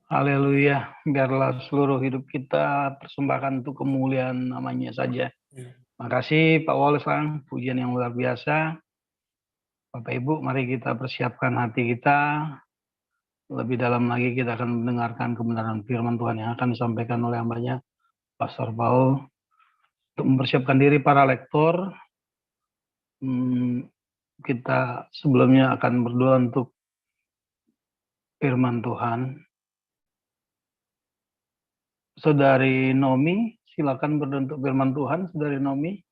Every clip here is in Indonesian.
Haleluya, biarlah seluruh hidup kita persembahkan untuk kemuliaan namanya saja. Makasih Pak Wolfgang, pujian yang luar biasa. Bapak Ibu, mari kita persiapkan hati kita. Lebih dalam lagi kita akan mendengarkan kebenaran firman Tuhan yang akan disampaikan oleh hambanya, Pastor Paul. Untuk mempersiapkan diri para lektor, kita sebelumnya akan berdoa untuk firman Tuhan. Saudari Nomi, silakan berdoa untuk firman Tuhan, Saudari Nomi.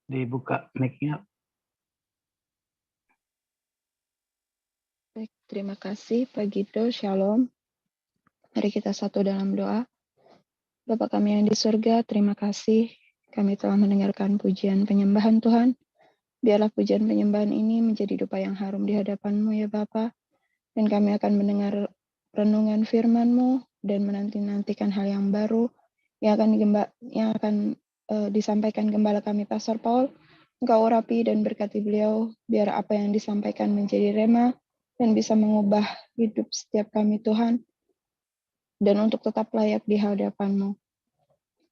Dibuka mic-nya. Baik, terima kasih Pak Gito, Shalom. Mari kita satu dalam doa. Bapa kami yang di surga, terima kasih kami telah mendengarkan pujian penyembahan Tuhan. Biarlah pujian penyembahan ini menjadi dupa yang harum di hadapan-Mu ya Bapa. Dan kami akan mendengar renungan firman-Mu dan menanti-nantikan hal yang baru yang akan disampaikan gembala kami Pastor Paul. Engkau urapi dan berkati beliau, biar apa yang disampaikan menjadi rema dan bisa mengubah hidup setiap kami Tuhan, dan untuk tetap layak di hadapan-Mu.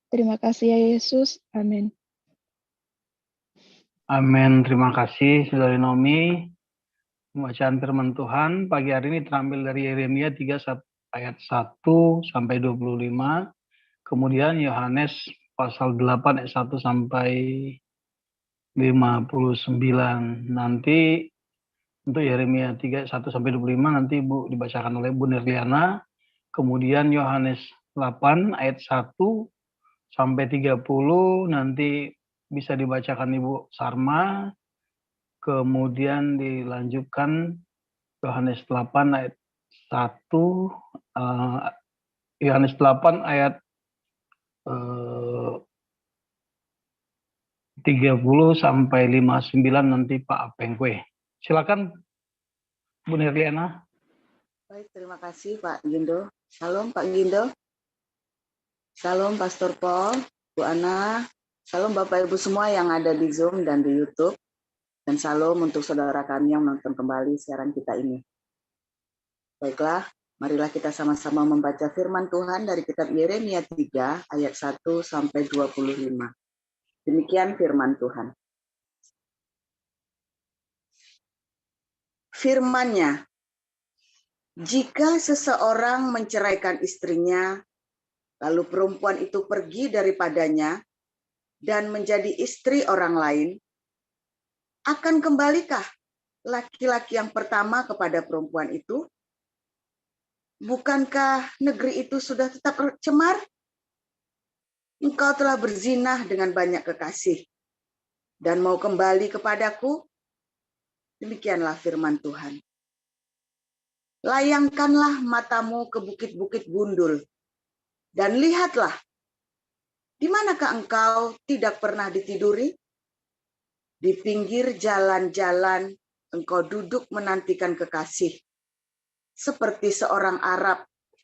Terima kasih ya Yesus, amin. Amin, terima kasih Saudari Nomi. Pembacaan firman Tuhan pagi hari ini terambil dari Yeremia 3 ayat 1 sampai 25. Kemudian Yohanes pasal 8 ayat 1 sampai 59. Nanti untuk Yeremia 3 ayat 1 sampai 25 nanti Bu dibacakan oleh Bu Nirliana. Kemudian Yohanes 8 ayat 1 sampai 30 nanti bisa dibacakan Ibu Sarma. Kemudian dilanjutkan Yohanes 8 ayat 1, Yohanes 8 ayat 30 sampai 59 nanti Pak Apengkwe. Silakan Bu Nirliana. Baik, terima kasih Pak Gindo. Salam Pak Gindo. Salam Pastor Paul, Bu Ana. Salam Bapak Ibu semua yang ada di Zoom dan di YouTube. Dan salam untuk saudara kami yang nonton kembali siaran kita ini. Baiklah, marilah kita sama-sama membaca firman Tuhan dari kitab Yeremia 3 ayat 1 sampai 25. Demikian firman Tuhan. Firman-Nya, jika seseorang menceraikan istrinya, lalu perempuan itu pergi daripadanya dan menjadi istri orang lain, akan kembalikah laki-laki yang pertama kepada perempuan itu? Bukankah negeri itu sudah tetap cemar? Engkau telah berzinah dengan banyak kekasih dan mau kembali kepadaku? Demikianlah firman Tuhan. Layangkanlah matamu ke bukit-bukit gundul dan lihatlah, di manakah engkau tidak pernah ditiduri? Di pinggir jalan-jalan engkau duduk menantikan kekasih, seperti seorang Arab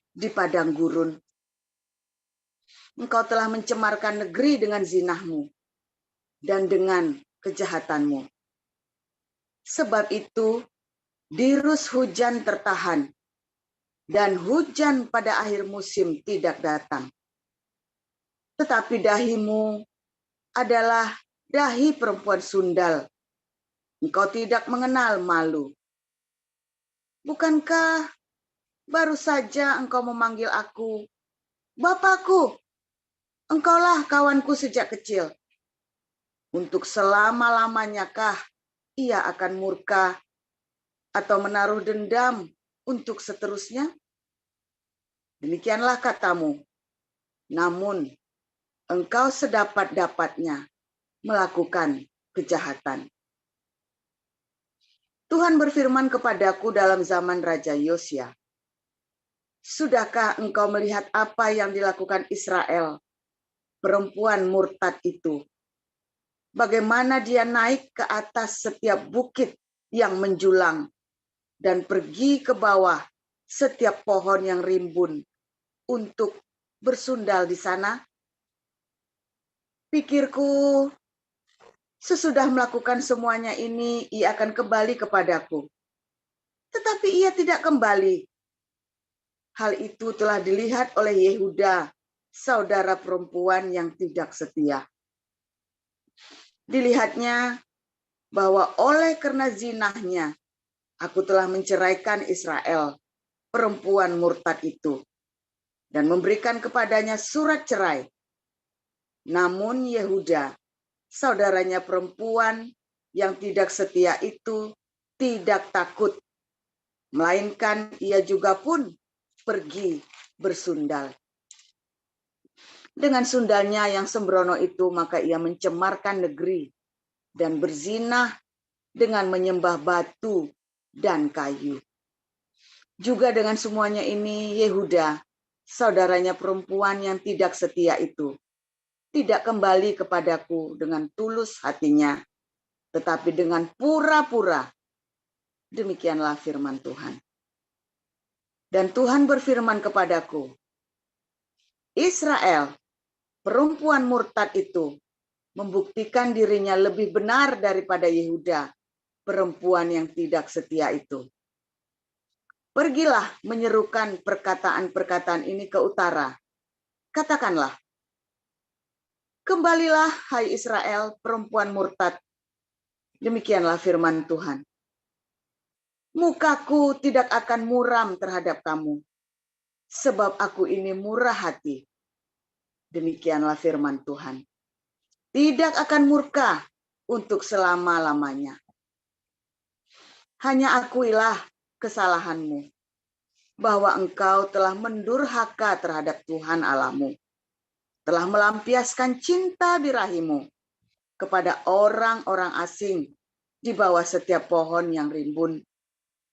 di padang gurun. Engkau telah mencemarkan negeri dengan zinahmu dan dengan kejahatanmu. Sebab itu, dirus hujan tertahan, dan hujan pada akhir musim tidak datang. Tetapi dahimu adalah dahi perempuan sundal. Engkau tidak mengenal malu. Bukankah baru saja engkau memanggil aku, Bapakku, engkaulah kawanku sejak kecil. Untuk selama-lamanyakah ia akan murka atau menaruh dendam untuk seterusnya? Demikianlah katamu. Namun engkau sedapat-dapatnya melakukan kejahatan. Tuhan berfirman kepadaku dalam zaman Raja Yosia, sudahkah engkau melihat apa yang dilakukan Israel, perempuan murtad itu? Bagaimana dia naik ke atas setiap bukit yang menjulang dan pergi ke bawah setiap pohon yang rimbun untuk bersundal di sana? Pikirku, Sesudah melakukan semuanya ini, ia akan kembali kepadaku. Tetapi ia tidak kembali. Hal itu telah dilihat oleh Yehuda, saudara perempuan yang tidak setia. Dilihatnya bahwa oleh karena zinahnya, aku telah menceraikan Israel, perempuan murtad itu, dan memberikan kepadanya surat cerai. Namun Yehuda, saudaranya perempuan yang tidak setia itu, tidak takut, melainkan ia juga pun pergi bersundal. Dengan sundalnya yang sembrono itu, maka ia mencemarkan negeri dan berzinah dengan menyembah batu dan kayu. Juga dengan semuanya ini, Yehuda, saudaranya perempuan yang tidak setia itu, tidak kembali kepadaku dengan tulus hatinya, tetapi dengan pura-pura. Demikianlah firman Tuhan. Dan Tuhan berfirman kepadaku, Israel, perempuan murtad itu, membuktikan dirinya lebih benar daripada Yehuda, perempuan yang tidak setia itu. Pergilah menyerukan perkataan-perkataan ini ke utara. Katakanlah, kembalilah hai Israel, perempuan murtad. Demikianlah firman Tuhan. Mukaku tidak akan muram terhadap kamu, sebab aku ini murah hati. Demikianlah firman Tuhan. Tidak akan murka untuk selama-lamanya. Hanya akuilah kesalahanmu, bahwa engkau telah mendurhaka terhadap Tuhan Allahmu, telah melampiaskan cinta birahimu kepada orang-orang asing di bawah setiap pohon yang rimbun,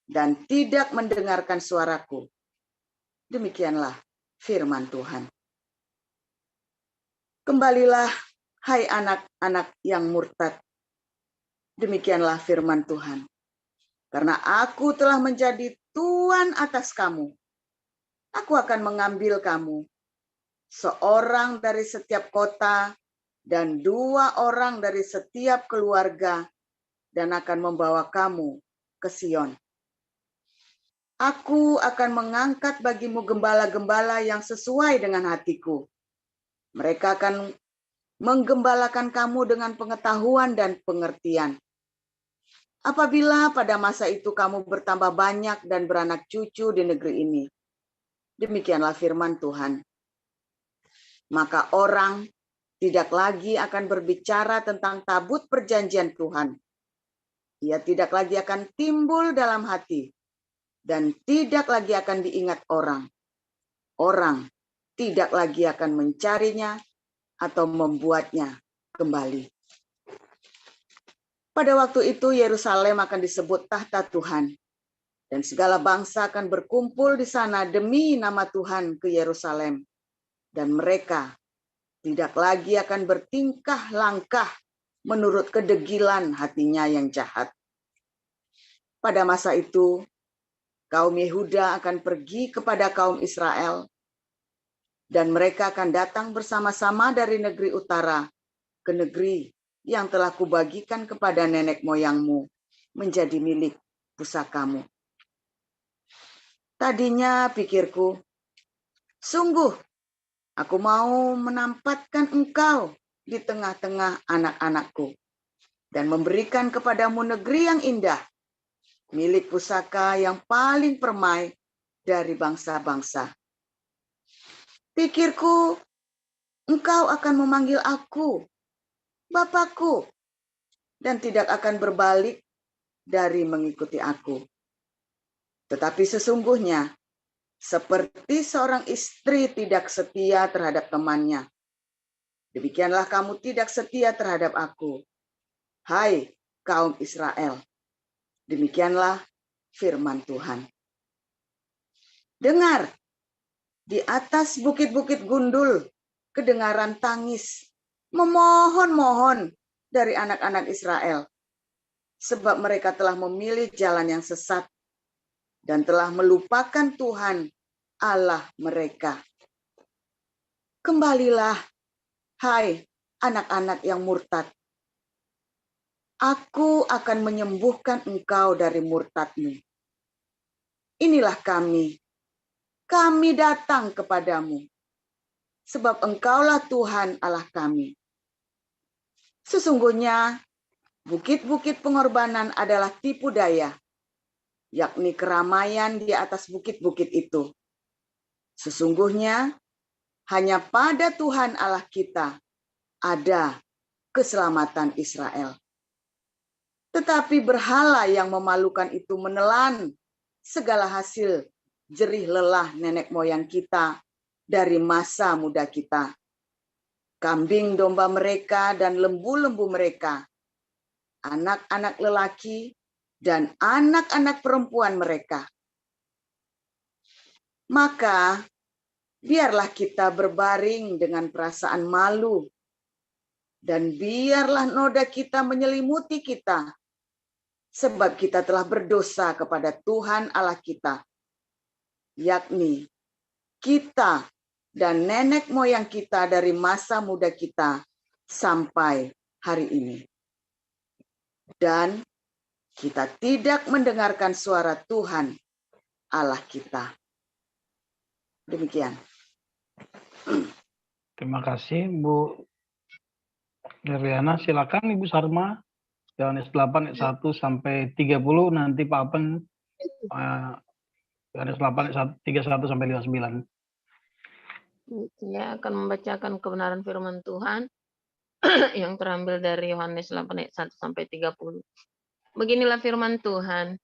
dan tidak mendengarkan suaraku. Demikianlah firman Tuhan. Kembalilah, hai anak-anak yang murtad. Demikianlah firman Tuhan. Karena aku telah menjadi Tuan atas kamu. Aku akan mengambil kamu, seorang dari setiap kota dan 2 orang dari setiap keluarga, dan akan membawa kamu ke Sion. Aku akan mengangkat bagimu gembala-gembala yang sesuai dengan hatiku. Mereka akan menggembalakan kamu dengan pengetahuan dan pengertian. Apabila pada masa itu kamu bertambah banyak dan beranak cucu di negeri ini, demikianlah firman Tuhan, maka orang tidak lagi akan berbicara tentang tabut perjanjian Tuhan. Ia tidak lagi akan timbul dalam hati, dan tidak lagi akan diingat orang. Orang tidak lagi akan mencarinya atau membuatnya kembali. Pada waktu itu Yerusalem akan disebut tahta Tuhan, dan segala bangsa akan berkumpul di sana demi nama Tuhan ke Yerusalem, dan mereka tidak lagi akan bertingkah langkah menurut kedegilan hatinya yang jahat. Pada masa itu, kaum Yehuda akan pergi kepada kaum Israel, dan mereka akan datang bersama-sama dari negeri utara ke negeri yang telah kubagikan kepada nenek moyangmu menjadi milik pusakamu. Tadinya pikirku, sungguh aku mau menampatkan engkau di tengah-tengah anak-anakku dan memberikan kepadamu negeri yang indah, milik pusaka yang paling permai dari bangsa-bangsa. Pikirku, engkau akan memanggil aku Bapakku, dan tidak akan berbalik dari mengikuti aku. Tetapi sesungguhnya, seperti seorang istri tidak setia terhadap temannya, demikianlah kamu tidak setia terhadap aku, hai kaum Israel. Demikianlah firman Tuhan. Dengar, di atas bukit-bukit gundul, kedengaran tangis, memohon-mohon dari anak-anak Israel, sebab mereka telah memilih jalan yang sesat dan telah melupakan Tuhan Allah mereka. Kembalilah, hai anak-anak yang murtad. Aku akan menyembuhkan engkau dari murtadmu. Inilah kami datang kepadamu, sebab engkaulah Tuhan Allah kami. Sesungguhnya bukit-bukit pengorbanan adalah tipu daya, yakni keramaian di atas bukit-bukit itu. Sesungguhnya hanya pada Tuhan Allah kita ada keselamatan Israel. Tetapi berhala yang memalukan itu menelan segala hasil jerih lelah nenek moyang kita dari masa muda kita. Kambing domba mereka dan lembu-lembu mereka, anak-anak lelaki dan anak-anak perempuan mereka. Maka biarlah kita berbaring dengan perasaan malu, dan biarlah noda kita menyelimuti kita, sebab kita telah berdosa kepada Tuhan Allah kita, yakni kita dan nenek moyang kita dari masa muda kita sampai hari ini. Dan kita tidak mendengarkan suara Tuhan Allah kita. Demikian. Terima kasih Bu Deriana. Silakan Ibu Sarma. Yohanes 8 ayat 1 sampai 30, nanti Pak Apen Yohanes 8 ayat 31 sampai 59. Saya akan membacakan kebenaran firman Tuhan yang terambil dari Yohanes 8 ayat 1 sampai 30. Beginilah firman Tuhan.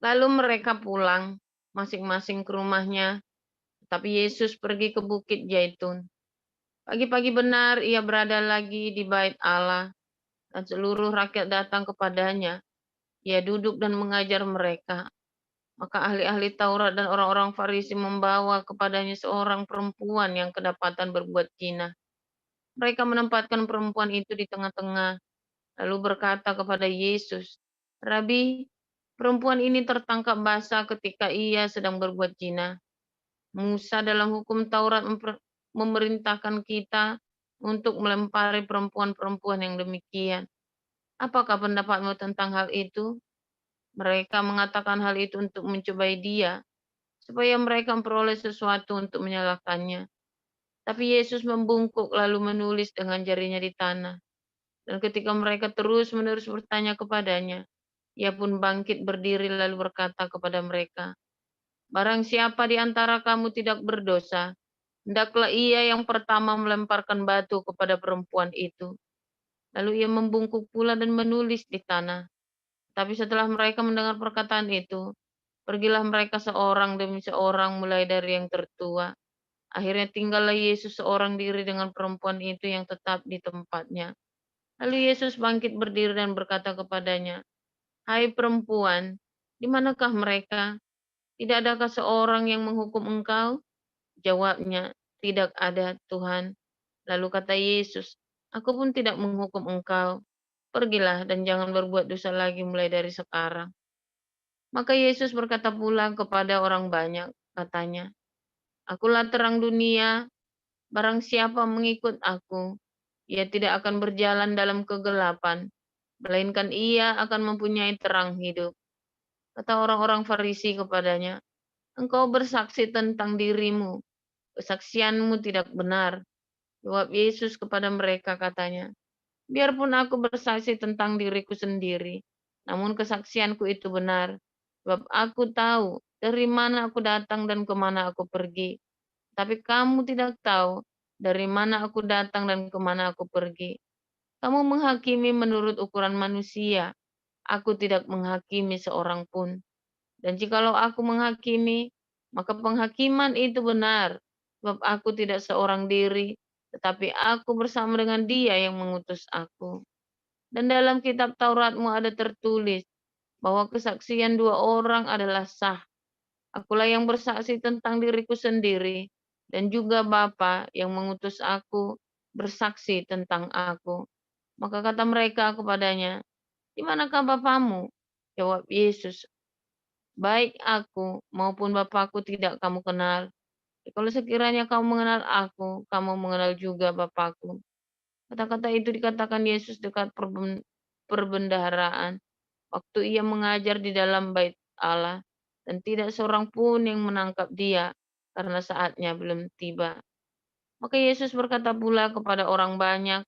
Lalu mereka pulang masing-masing ke rumahnya, tapi Yesus pergi ke Bukit Zaitun. Pagi-pagi benar ia berada lagi di bait Allah, dan seluruh rakyat datang kepadanya. Ia duduk dan mengajar mereka. Maka ahli-ahli Taurat dan orang-orang Farisi membawa kepadanya seorang perempuan yang kedapatan berbuat zina. Mereka menempatkan perempuan itu di tengah-tengah, lalu berkata kepada Yesus, "Rabi, perempuan ini tertangkap basah ketika ia sedang berbuat zina. Musa dalam hukum Taurat memerintahkan kita untuk melempari perempuan-perempuan yang demikian. Apakah pendapatmu tentang hal itu?" Mereka mengatakan hal itu untuk mencobai dia, supaya mereka memperoleh sesuatu untuk menyalahkannya. Tapi Yesus membungkuk lalu menulis dengan jarinya di tanah. Dan ketika mereka terus-menerus bertanya kepadanya, ia pun bangkit berdiri lalu berkata kepada mereka, "Barang siapa di antara kamu tidak berdosa, hendaklah ia yang pertama melemparkan batu kepada perempuan itu." Lalu ia membungkuk pula dan menulis di tanah. Tapi setelah mereka mendengar perkataan itu, pergilah mereka seorang demi seorang mulai dari yang tertua. Akhirnya tinggallah Yesus seorang diri dengan perempuan itu yang tetap di tempatnya. Lalu Yesus bangkit berdiri dan berkata kepadanya, "Hai perempuan, di manakah mereka? Tidak adakah seorang yang menghukum engkau?" Jawabnya, "Tidak ada, Tuhan." Lalu kata Yesus, "Aku pun tidak menghukum engkau. Pergilah dan jangan berbuat dosa lagi mulai dari sekarang." Maka Yesus berkata pula kepada orang banyak, katanya, "Akulah terang dunia, barang siapa mengikut aku, ia tidak akan berjalan dalam kegelapan, melainkan ia akan mempunyai terang hidup." Kata orang-orang Farisi kepadanya, "Engkau bersaksi tentang dirimu, kesaksianmu tidak benar." Jawab Yesus kepada mereka, katanya, "Biarpun aku bersaksi tentang diriku sendiri, namun kesaksianku itu benar, sebab aku tahu dari mana aku datang dan kemana aku pergi. Tapi kamu tidak tahu dari mana aku datang dan kemana aku pergi. Kamu menghakimi menurut ukuran manusia. Aku tidak menghakimi seorang pun. Dan jikalau aku menghakimi, maka penghakiman itu benar, sebab aku tidak seorang diri, tetapi aku bersama dengan Dia yang mengutus aku. Dan dalam kitab Tauratmu ada tertulis bahwa kesaksian dua orang adalah sah. Akulah yang bersaksi tentang diriku sendiri, dan juga Bapa yang mengutus aku bersaksi tentang aku. Maka kata mereka kepadanya, "Di manakah Bapamu?" Jawab Yesus, "Baik aku maupun Bapakku tidak kamu kenal. Kalau sekiranya kamu mengenal aku, kamu mengenal juga Bapakku." Kata-kata itu dikatakan Yesus dekat perbendaharaan waktu ia mengajar di dalam bait Allah, dan tidak seorang pun yang menangkap dia karena saatnya belum tiba. Maka Yesus berkata pula kepada orang banyak,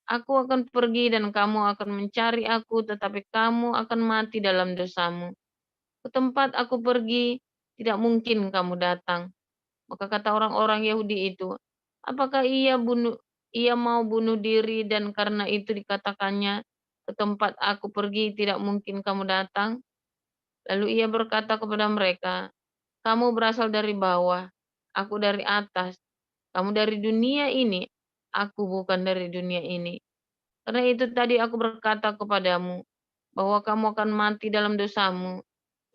"Aku akan pergi dan kamu akan mencari aku, tetapi kamu akan mati dalam dosamu. Ke tempat aku pergi, tidak mungkin kamu datang." Maka kata orang-orang Yahudi itu, "Apakah ia mau bunuh diri dan karena itu dikatakannya, ke tempat aku pergi tidak mungkin kamu datang?" Lalu ia berkata kepada mereka, "Kamu berasal dari bawah, aku dari atas. Kamu dari dunia ini, aku bukan dari dunia ini. Karena itu tadi aku berkata kepadamu, bahwa kamu akan mati dalam dosamu.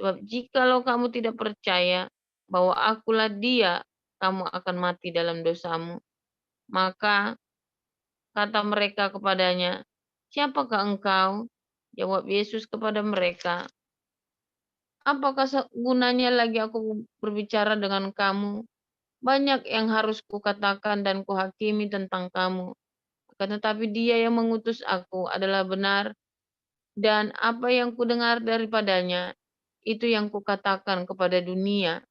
Sebab jikalau kamu tidak percaya bahwa akulah dia, kamu akan mati dalam dosamu." Maka kata mereka kepadanya, "Siapakah engkau?" Jawab Yesus kepada mereka, "Apakah gunanya lagi aku berbicara dengan kamu? Banyak yang harus kukatakan dan kuhakimi tentang kamu. Akan tetapi dia yang mengutus aku adalah benar, dan apa yang kudengar daripadanya, itu yang kukatakan kepada dunia.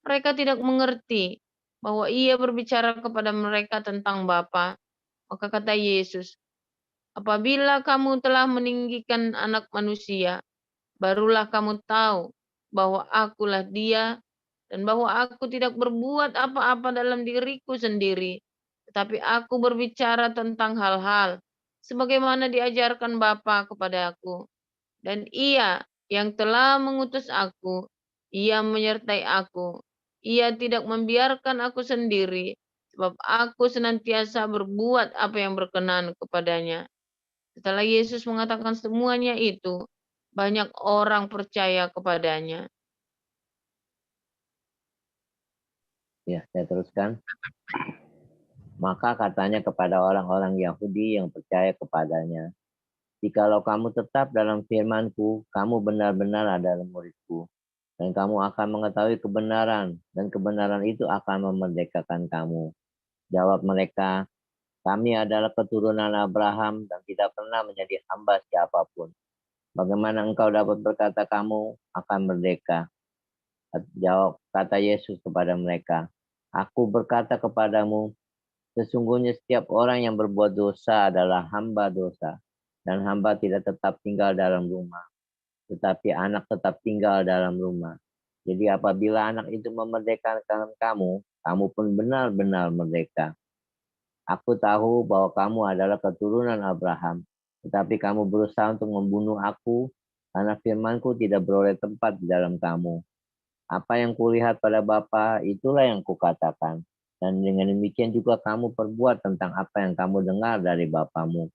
Mereka tidak mengerti bahwa ia berbicara kepada mereka tentang Bapa." Maka kata Yesus, "Apabila kamu telah meninggikan Anak Manusia, barulah kamu tahu bahwa akulah dia, dan bahwa aku tidak berbuat apa-apa dalam diriku sendiri, tetapi aku berbicara tentang hal-hal sebagaimana diajarkan Bapa kepada aku. Dan ia yang telah mengutus aku, ia menyertai aku. Ia tidak membiarkan aku sendiri, sebab aku senantiasa berbuat apa yang berkenan kepadanya." Setelah Yesus mengatakan semuanya itu, banyak orang percaya kepadanya. Ya, saya teruskan. Maka katanya kepada orang-orang Yahudi yang percaya kepadanya, "Jikalau kamu tetap dalam firman-Ku, kamu benar-benar adalah murid-Ku, dan kamu akan mengetahui kebenaran, dan kebenaran itu akan memerdekakan kamu." Jawab mereka, "Kami adalah keturunan Abraham dan tidak pernah menjadi hamba siapapun. Bagaimana engkau dapat berkata kamu akan merdeka?" Jawab kata Yesus kepada mereka, "Aku berkata kepadamu, sesungguhnya setiap orang yang berbuat dosa adalah hamba dosa, dan hamba tidak tetap tinggal dalam rumah, tetapi anak tetap tinggal dalam rumah. Jadi apabila anak itu memerdekakan kamu, kamu pun benar-benar merdeka. Aku tahu bahwa kamu adalah keturunan Abraham, tetapi kamu berusaha untuk membunuh aku, karena firman-Ku tidak beroleh tempat di dalam kamu. Apa yang kulihat pada Bapa, itulah yang kukatakan. Dan dengan demikian juga kamu perbuat tentang apa yang kamu dengar dari bapamu."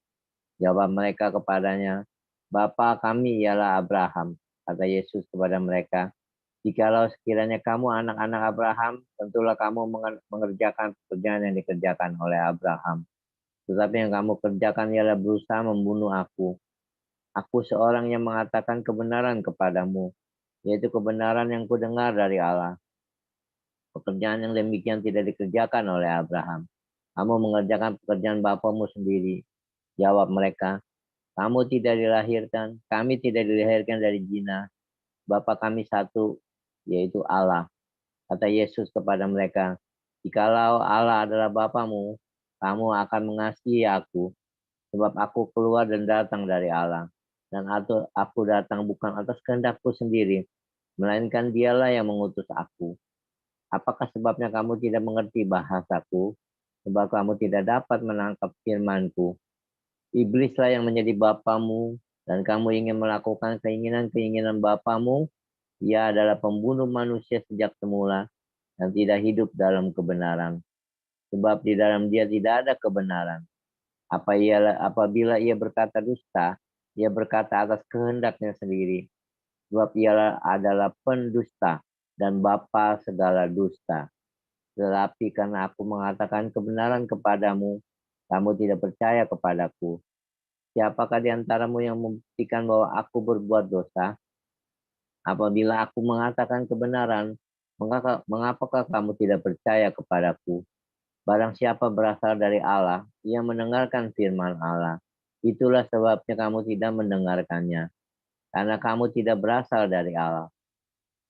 Jawab mereka kepadanya, "Bapa kami ialah Abraham." Kata Yesus kepada mereka, "Jikalau sekiranya kamu anak-anak Abraham, tentulah kamu mengerjakan pekerjaan yang dikerjakan oleh Abraham. Tetapi yang kamu kerjakan ialah berusaha membunuh aku. Aku seorang yang mengatakan kebenaran kepadamu, yaitu kebenaran yang kudengar dari Allah. Pekerjaan yang demikian tidak dikerjakan oleh Abraham. Kamu mengerjakan pekerjaan bapamu sendiri." Jawab mereka, kami tidak dilahirkan dari zina. Bapa kami satu, yaitu Allah." Kata Yesus kepada mereka, "Jikalau Allah adalah Bapamu, kamu akan mengasihi aku, sebab aku keluar dan datang dari Allah. Dan aku datang bukan atas kehendakku sendiri, melainkan dialah yang mengutus aku. Apakah sebabnya kamu tidak mengerti bahasaku? Sebab kamu tidak dapat menangkap firmanku. Iblislah yang menjadi bapamu, dan kamu ingin melakukan keinginan-keinginan bapamu. Ia adalah pembunuh manusia sejak semula, dan tidak hidup dalam kebenaran. Sebab di dalam dia tidak ada kebenaran. Apabila ia berkata dusta, ia berkata atas kehendaknya sendiri. Sebab ia adalah pendusta dan bapa segala dusta. Tetapi karena aku mengatakan kebenaran kepadamu, kamu tidak percaya kepadaku. Siapakah di antaramu yang membuktikan bahwa aku berbuat dosa? Apabila aku mengatakan kebenaran, mengapakah kamu tidak percaya kepadaku? Barang siapa berasal dari Allah, ia mendengarkan firman Allah. Itulah sebabnya kamu tidak mendengarkannya, karena kamu tidak berasal dari Allah.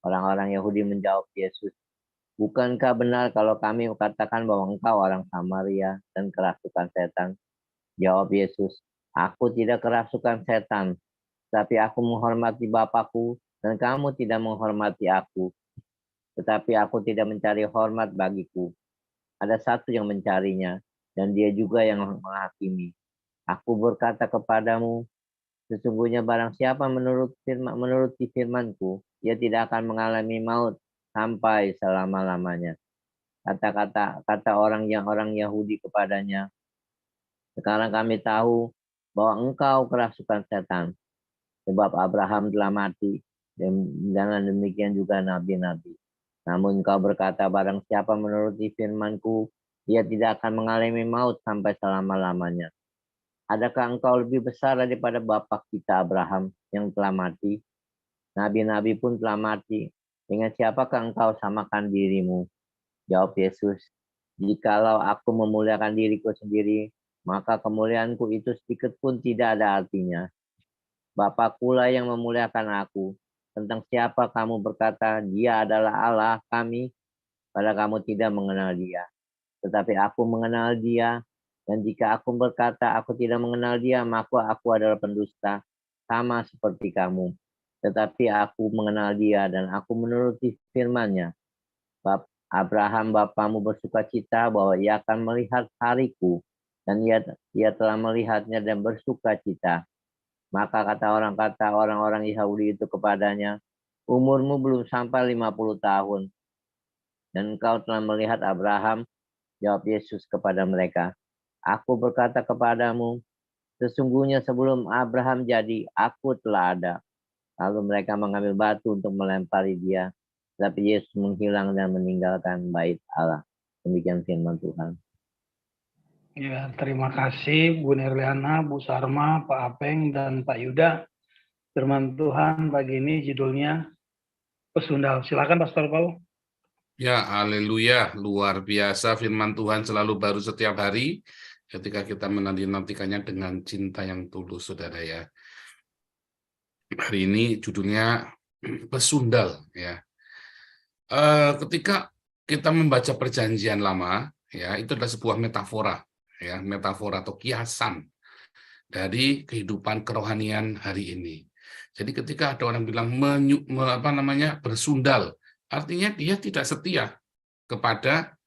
Orang-orang Yahudi menjawab Yesus, bukankah benar kalau kami katakan bahwa engkau orang Samaria dan kerasukan setan? Jawab Yesus, aku tidak kerasukan setan, tapi aku menghormati Bapakku dan kamu tidak menghormati aku. Tetapi aku tidak mencari hormat bagiku. Ada satu yang mencarinya, dan dia juga yang menghakimi. Aku berkata kepadamu, sesungguhnya barang siapa menuruti firmanku, ia tidak akan mengalami maut sampai selama-lamanya. Kata orang Yahudi kepadanya, sekarang kami tahu bahwa engkau kerasukan setan, sebab Abraham telah mati, dan demikian juga nabi-nabi. Namun engkau berkata, barang siapa menuruti firmanku, ia tidak akan mengalami maut sampai selama-lamanya. Adakah engkau lebih besar daripada bapak kita Abraham yang telah mati? Nabi-nabi pun telah mati. Dengan siapakah engkau samakan dirimu? Jawab Yesus, jikalau aku memuliakan diriku sendiri, maka kemuliaanku itu sedikit pun tidak ada artinya. Bapakkulah yang memuliakan aku. Tentang siapa kamu berkata, dia adalah Allah kami, padahal kamu tidak mengenal dia. Tetapi aku mengenal dia, dan jika aku berkata aku tidak mengenal dia, maka aku adalah pendusta, sama seperti kamu. Tetapi aku mengenal dia, dan aku menuruti firman-Nya. Abraham bapamu bersuka cita bahwa ia akan melihat hariku, dan ia telah melihatnya dan bersuka cita. Maka kata orang-orang Yahudi itu kepadanya, umurmu belum sampai 50 tahun, dan engkau telah melihat Abraham. Jawab Yesus kepada mereka, aku berkata kepadamu, sesungguhnya sebelum Abraham jadi, aku telah ada. Lalu mereka mengambil batu untuk melempari dia, tapi Yesus menghilang dan meninggalkan bait Allah. Demikian firman Tuhan. Ya, terima kasih Bu Nirliana, Bu Sarma, Pak Apeng, dan Pak Yuda. Firman Tuhan pagi ini judulnya Pesundal. Silakan Pastor Paul. Ya, haleluya, luar biasa firman Tuhan selalu baru setiap hari ketika kita menanti-nantikannya dengan cinta yang tulus, saudara ya. Hari ini judulnya Pesundal ya. Ketika kita membaca Perjanjian Lama, ya itu adalah sebuah metafora, ya metafora atau kiasan dari kehidupan kerohanian hari ini. Jadi ketika ada orang bilang bersundal, artinya dia tidak setia kepada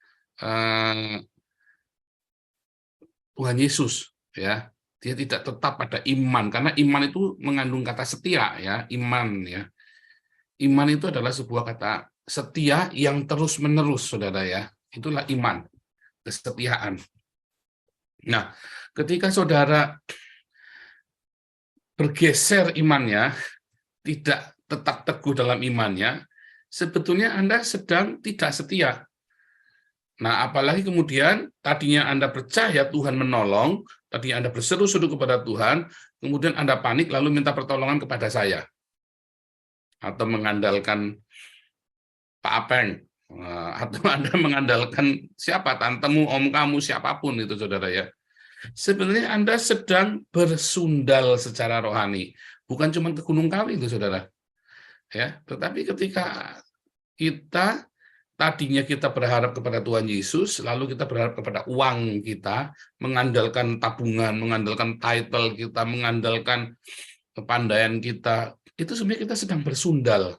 Tuhan Yesus, ya. Dia tidak tetap pada iman, karena iman itu mengandung kata setia, ya, iman, ya. Iman itu adalah sebuah kata setia yang terus-menerus, saudara, ya. Itulah iman, kesetiaan. Nah, ketika saudara bergeser imannya, tidak tetap teguh dalam imannya, sebetulnya Anda sedang tidak setia. Nah, apalagi kemudian tadinya Anda percaya Tuhan menolong, tadinya Anda berseru-seru kepada Tuhan, kemudian Anda panik lalu minta pertolongan kepada saya. Atau mengandalkan Pak Apeng, atau Anda mengandalkan siapa, tantemu, om kamu, siapapun itu, saudara ya. Sebenarnya Anda sedang bersundal secara rohani, bukan cuma ke Gunung Kawi itu, saudara. Ya, tetapi ketika kita tadinya kita berharap kepada Tuhan Yesus, lalu kita berharap kepada uang kita, mengandalkan tabungan, mengandalkan title kita, mengandalkan kepandaian kita, itu sebenarnya kita sedang bersundal.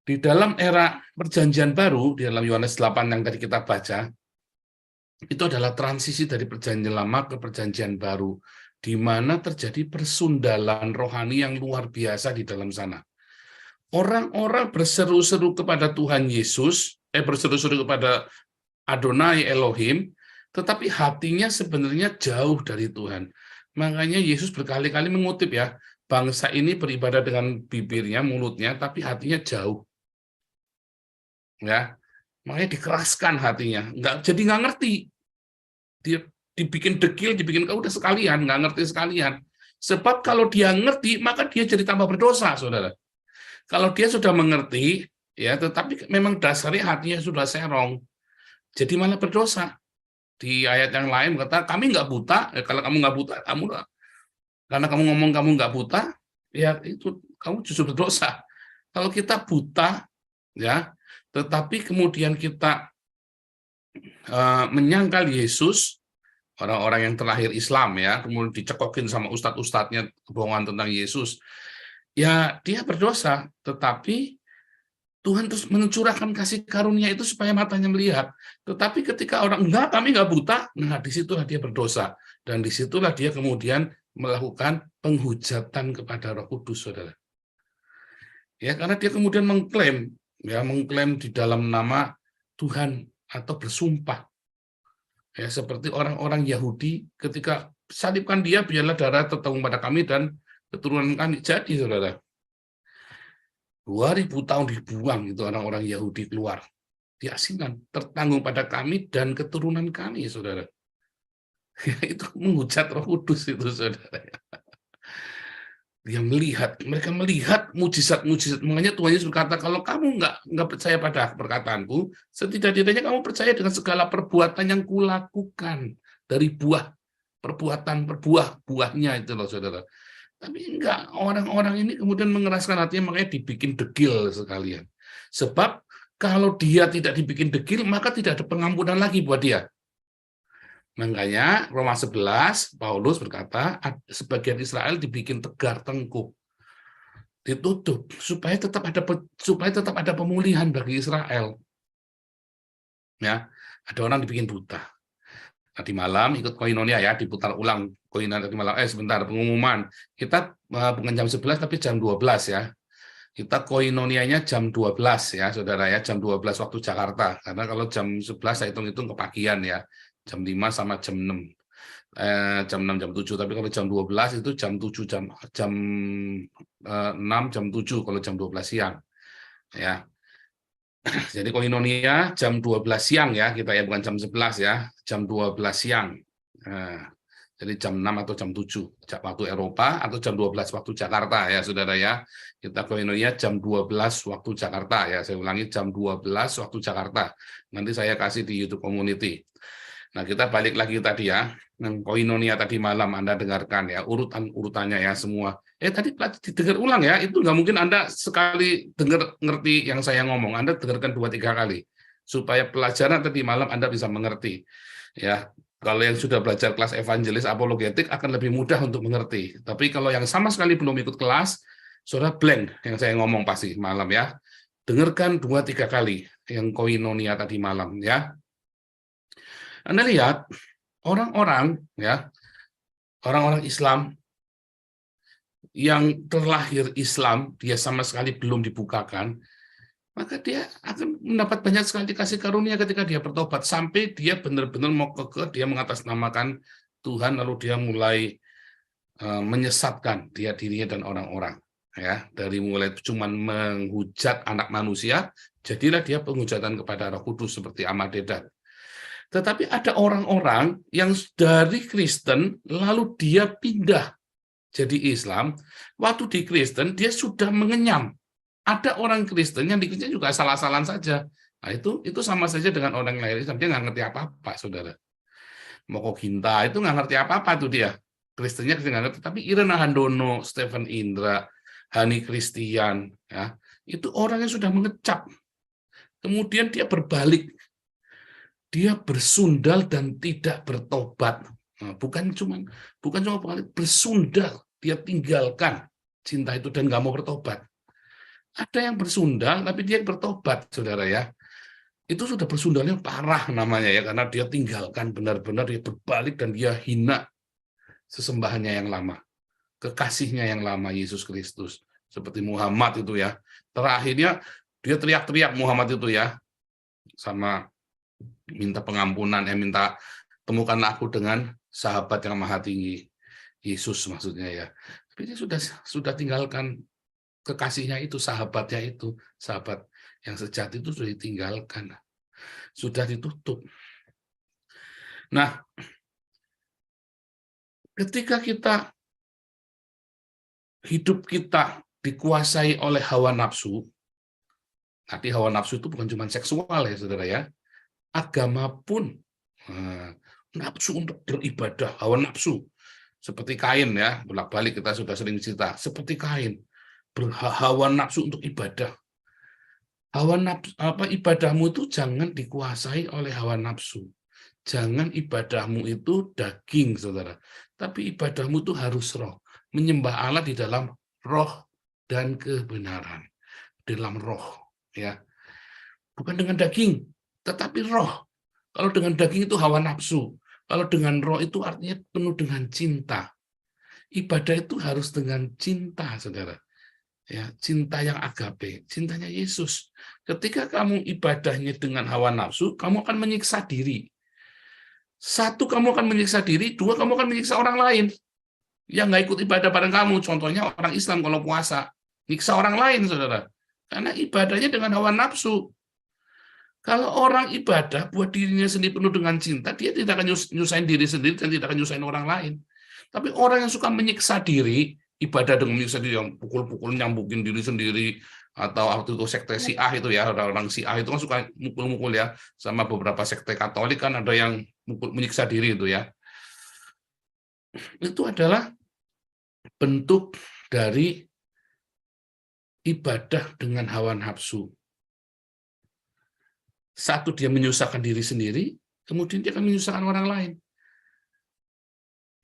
Di dalam era Perjanjian Baru, di dalam Yohanes 8 yang tadi kita baca, itu adalah transisi dari Perjanjian Lama ke Perjanjian Baru, di mana terjadi persundalan rohani yang luar biasa di dalam sana. Orang-orang berseru-seru kepada Tuhan Yesus, berseru-seru kepada Adonai Elohim, tetapi hatinya sebenarnya jauh dari Tuhan. Makanya Yesus berkali-kali mengutip ya, bangsa ini beribadah dengan bibirnya, mulutnya, tapi hatinya jauh. Ya, makanya dikeraskan hatinya, jadi nggak ngerti. Dia dibikin dekil, dibikin udah sekalian, nggak ngerti sekalian. Sebab kalau dia ngerti, maka dia jadi tambah berdosa, saudara. Kalau dia sudah mengerti, ya, tetapi memang dasarnya hatinya sudah serong, jadi malah berdosa. Di ayat yang lain kata, kami nggak buta. Kalau kamu nggak buta, karena kamu ngomong kamu nggak buta, ya itu kamu justru berdosa. Kalau kita buta, ya, tetapi kemudian kita menyangkal Yesus, orang-orang yang terlahir Islam, ya, kemudian dicekokin sama ustadz-ustadznya kebohongan tentang Yesus, ya dia berdosa. Tetapi Tuhan terus mencurahkan kasih karunia itu supaya matanya melihat. Tetapi ketika orang, enggak, kami enggak buta, nah disitulah dia berdosa. Dan disitulah dia kemudian melakukan penghujatan kepada Roh Kudus, saudara. Ya, karena dia kemudian mengklaim di dalam nama Tuhan atau bersumpah. Ya, seperti orang-orang Yahudi ketika salibkan dia, biarlah darah tertanggung pada kami dan keturunan kami. Jadi, saudara, 2000 tahun dibuang itu orang-orang Yahudi keluar. Diasingkan, tertanggung pada kami dan keturunan kami, saudara. Ya, itu menghujat Roh Kudus itu, saudara. Dia melihat, mereka melihat mujizat-mujizat. Makanya Tuhan Yesus berkata, kalau kamu nggak percaya pada perkataanku, setidak-tidaknya kamu percaya dengan segala perbuatan yang kulakukan. Dari buahnya itu loh, saudara. Tapi enggak, orang-orang ini kemudian mengeraskan hatinya, makanya dibikin degil sekalian. Sebab kalau dia tidak dibikin degil, maka tidak ada pengampunan lagi buat dia. Makanya Roma 11, Paulus berkata, sebagian Israel dibikin tegar tengkuk, ditutup, supaya tetap ada pemulihan bagi Israel. Ya, ada orang dibikin buta. Tadi malam ikut koinonia, ya, diputar ulang koinonia tadi malam. Sebentar, pengumuman. Kita bukan jam 11 tapi jam 12, ya. Kita koinonianya jam 12, ya, saudara, ya, jam 12 waktu Jakarta. Karena kalau jam 11 saya hitung-hitung kepagian, ya. Jam 5 sama jam 6. Jam 6 jam 7, tapi kalau jam 12 itu jam 7 jam 6 jam 7 kalau jam 12 siang. Ya. Jadi koinonia jam 12 siang, ya, kita, ya, bukan jam 11, ya, jam 12 siang. Jadi jam 6 atau jam 7 waktu Eropa atau jam 12 waktu Jakarta, ya, saudara, ya. Kita koinonia jam 12 waktu Jakarta, ya. Saya ulangi, jam 12 waktu Jakarta. Nanti saya kasih di YouTube Community. Nah, kita balik lagi tadi, ya. Koinonia tadi malam Anda dengarkan, ya, urutannya, ya, semua. Tadi didengar ulang, ya, itu nggak mungkin Anda sekali dengar ngerti yang saya ngomong, Anda dengarkan 2-3 kali supaya pelajaran tadi malam Anda bisa mengerti, ya. Kalau yang sudah belajar kelas evangelis apologetik akan lebih mudah untuk mengerti. Tapi kalau yang sama sekali belum ikut kelas, saudara blank yang saya ngomong pasti malam, ya. Dengarkan 2-3 kali yang koinonia tadi malam, ya. Anda lihat orang-orang, ya, orang-orang Islam yang terlahir Islam, dia sama sekali belum dibukakan, maka dia akan mendapat banyak sekali kasih karunia ketika dia bertobat, sampai dia benar-benar mau dia mengatasnamakan Tuhan, lalu dia mulai menyesatkan dirinya dan orang-orang, ya, dari mulai cuman menghujat anak manusia, jadilah dia penghujatan kepada Roh Kudus seperti Amadedat. Tetapi ada orang-orang yang dari Kristen lalu dia pindah jadi Islam. Waktu di Kristen dia sudah mengenyam. Ada orang Kristen yang di Kristen juga salah-salahan saja. Nah, itu sama saja dengan orang yang lahir Islam. Dia nggak ngerti apa-apa, saudara. Moko Ginta itu nggak ngerti apa-apa tuh dia. Kristennya nggak ngerti. Tapi Irena Handono, Stephen Indra, Hani Christian, ya, itu orang yang sudah mengecap. Kemudian dia berbalik. Dia bersundal dan tidak bertobat. Nah, bukan cuma bersundal, dia tinggalkan cinta itu dan nggak mau bertobat. Ada yang bersundal tapi dia bertobat, saudara, ya. Itu sudah bersundalnya parah namanya, ya, karena dia tinggalkan benar-benar, dia berbalik dan dia hina sesembahannya yang lama, kekasihnya yang lama, Yesus Kristus. Seperti Muhammad itu, ya. Terakhirnya dia teriak-teriak Muhammad itu, ya, sama minta pengampunan, minta temukanlah aku dengan sahabat yang maha tinggi, Yesus maksudnya, ya. Tapi dia sudah tinggalkan kekasihnya itu, sahabatnya itu, sahabat yang sejati itu sudah ditinggalkan, sudah ditutup. Nah, ketika hidup kita dikuasai oleh hawa nafsu, tadi hawa nafsu itu bukan cuma seksual, ya, saudara, ya. Agama pun nafsu untuk beribadah, hawa nafsu. Seperti Kain ya, bolak-balik kita sudah sering cerita, seperti Kain, hawa nafsu untuk ibadah. Hawa nafsu, ibadahmu itu jangan dikuasai oleh hawa nafsu. Jangan ibadahmu itu daging, saudara. Tapi ibadahmu itu harus roh. Menyembah Allah di dalam roh dan kebenaran. Dalam roh, ya. Bukan dengan daging, tetapi roh. Kalau dengan daging itu hawa nafsu. Kalau dengan roh itu artinya penuh dengan cinta. Ibadah itu harus dengan cinta, saudara. Ya, cinta yang agape, cintanya Yesus. Ketika kamu ibadahnya dengan hawa nafsu, kamu akan menyiksa diri. Satu, kamu akan menyiksa diri. Dua, kamu akan menyiksa orang lain yang nggak ikut ibadah bareng kamu. Contohnya orang Islam kalau puasa, nyiksa orang lain, saudara. Karena ibadahnya dengan hawa nafsu. Kalau orang ibadah buat dirinya sendiri penuh dengan cinta, dia tidak akan nyusahin diri sendiri dan tidak akan nyusahin orang lain. Tapi orang yang suka menyiksa diri, ibadah dengan menyiksa diri, yang pukul-pukul nyambukin diri sendiri, atau waktu itu sekte Syiah itu ya, orang-orang Syiah itu kan suka mukul-mukul ya, sama beberapa sekte Katolik kan ada yang menyiksa diri itu ya. Itu adalah bentuk dari ibadah dengan hawa nafsu. Satu, dia menyusahkan diri sendiri, kemudian dia akan menyusahkan orang lain.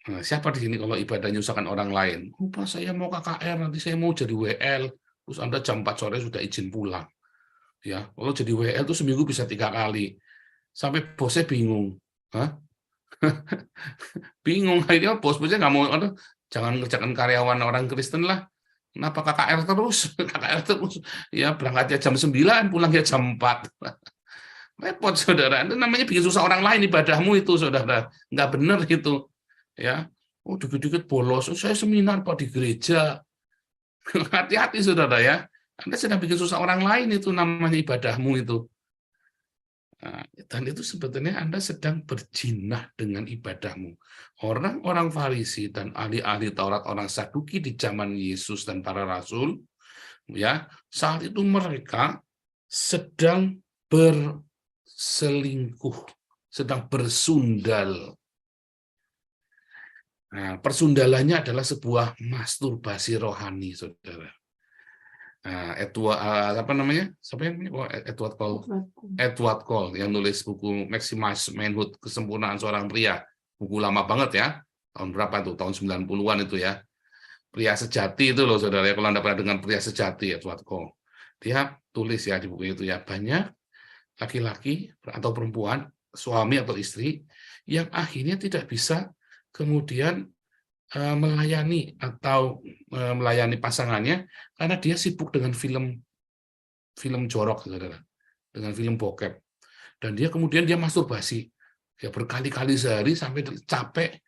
Nah, siapa di sini kalau ibadah menyusahkan orang lain? Pak, saya mau KKR, nanti saya mau jadi WL, terus Anda jam 4 sore sudah izin pulang. Ya, kalau jadi WL itu seminggu bisa 3 kali. Sampai bosnya bingung. Hah? Bingung, akhirnya bos-bosnya nggak mau, jangan ngerjakan karyawan orang Kristen lah. Kenapa KKR terus? KKR terus. Ya, berangkatnya jam 9, pulangnya jam 4. Repot, saudara. Itu namanya bikin susah orang lain ibadahmu itu, saudara. Nggak benar itu. Ya, oh dikit-dikit bolos. Oh, saya seminar Pak di gereja. Hati-hati, saudara ya. Anda sedang bikin susah orang lain, itu namanya ibadahmu itu. Nah, dan itu sebetulnya Anda sedang berjinah dengan ibadahmu. Orang-orang Farisi dan ahli-ahli Taurat, orang Saduki di zaman Yesus dan para rasul, ya, saat itu mereka sedang berselingkuh, sedang bersundal. Nah, persundalannya adalah sebuah masturbasi rohani, saudara. Nah, apa namanya? Siapa yang punya? Edward Cole yang nulis buku Maximize Manhood, Kesempurnaan Seorang Pria. Buku lama banget ya. Tahun berapa tuh? Tahun 90-an itu ya. Pria sejati itu loh, saudara. Kalau Anda pernah dengar pria sejati, Edward Cole. Dia tulis ya di buku itu ya. Banyak laki-laki atau perempuan, suami atau istri, yang akhirnya tidak bisa kemudian melayani atau melayani pasangannya karena dia sibuk dengan film jorok, saudara, dengan film bokep, dan dia kemudian masturbasi ya berkali-kali sehari sampai capek.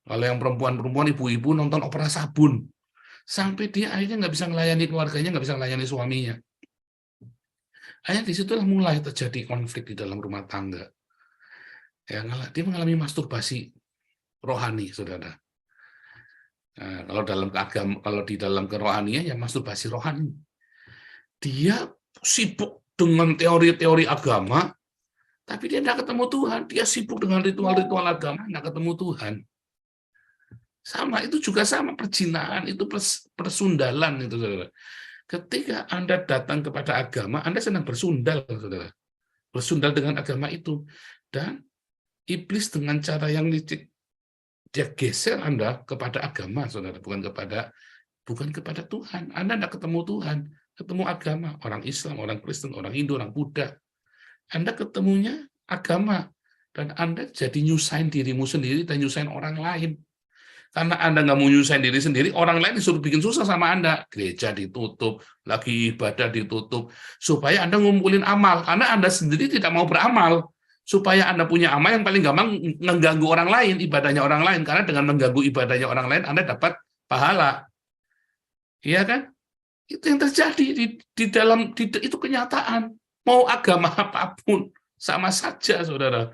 Kalau yang perempuan ibu-ibu nonton opera sabun sampai dia akhirnya nggak bisa melayani keluarganya, nggak bisa melayani suaminya. Akhirnya disitulah mulai terjadi konflik di dalam rumah tangga. Ya, dia mengalami masturbasi rohani, saudara. Nah, kalau di dalam kerohanian ya masturbasi rohani. Dia sibuk dengan teori-teori agama, tapi dia tidak ketemu Tuhan. Dia sibuk dengan ritual-ritual agama, tidak ketemu Tuhan. Sama, itu juga sama, perjinahan itu persundalan itu, saudara. Ketika Anda datang kepada agama, Anda sedang bersundal, saudara. Bersundal dengan agama itu. Dan iblis dengan cara yang licik, dia geser Anda kepada agama, saudara, bukan kepada Tuhan. Anda tidak ketemu Tuhan, ketemu agama, orang Islam, orang Kristen, orang Hindu, orang Buddha. Anda ketemunya agama, dan Anda jadi nyusahin dirimu sendiri dan nyusahin orang lain. Karena Anda nggak mau nyusahin diri sendiri, orang lain disuruh bikin susah sama Anda. Gereja ditutup, lagi ibadah ditutup, supaya Anda ngumpulin amal, karena Anda sendiri tidak mau beramal. Supaya Anda punya amal yang paling gampang mengganggu orang lain, ibadahnya orang lain. Karena dengan mengganggu ibadahnya orang lain, Anda dapat pahala. Iya kan? Itu yang terjadi itu kenyataan. Mau agama apapun, sama saja, saudara.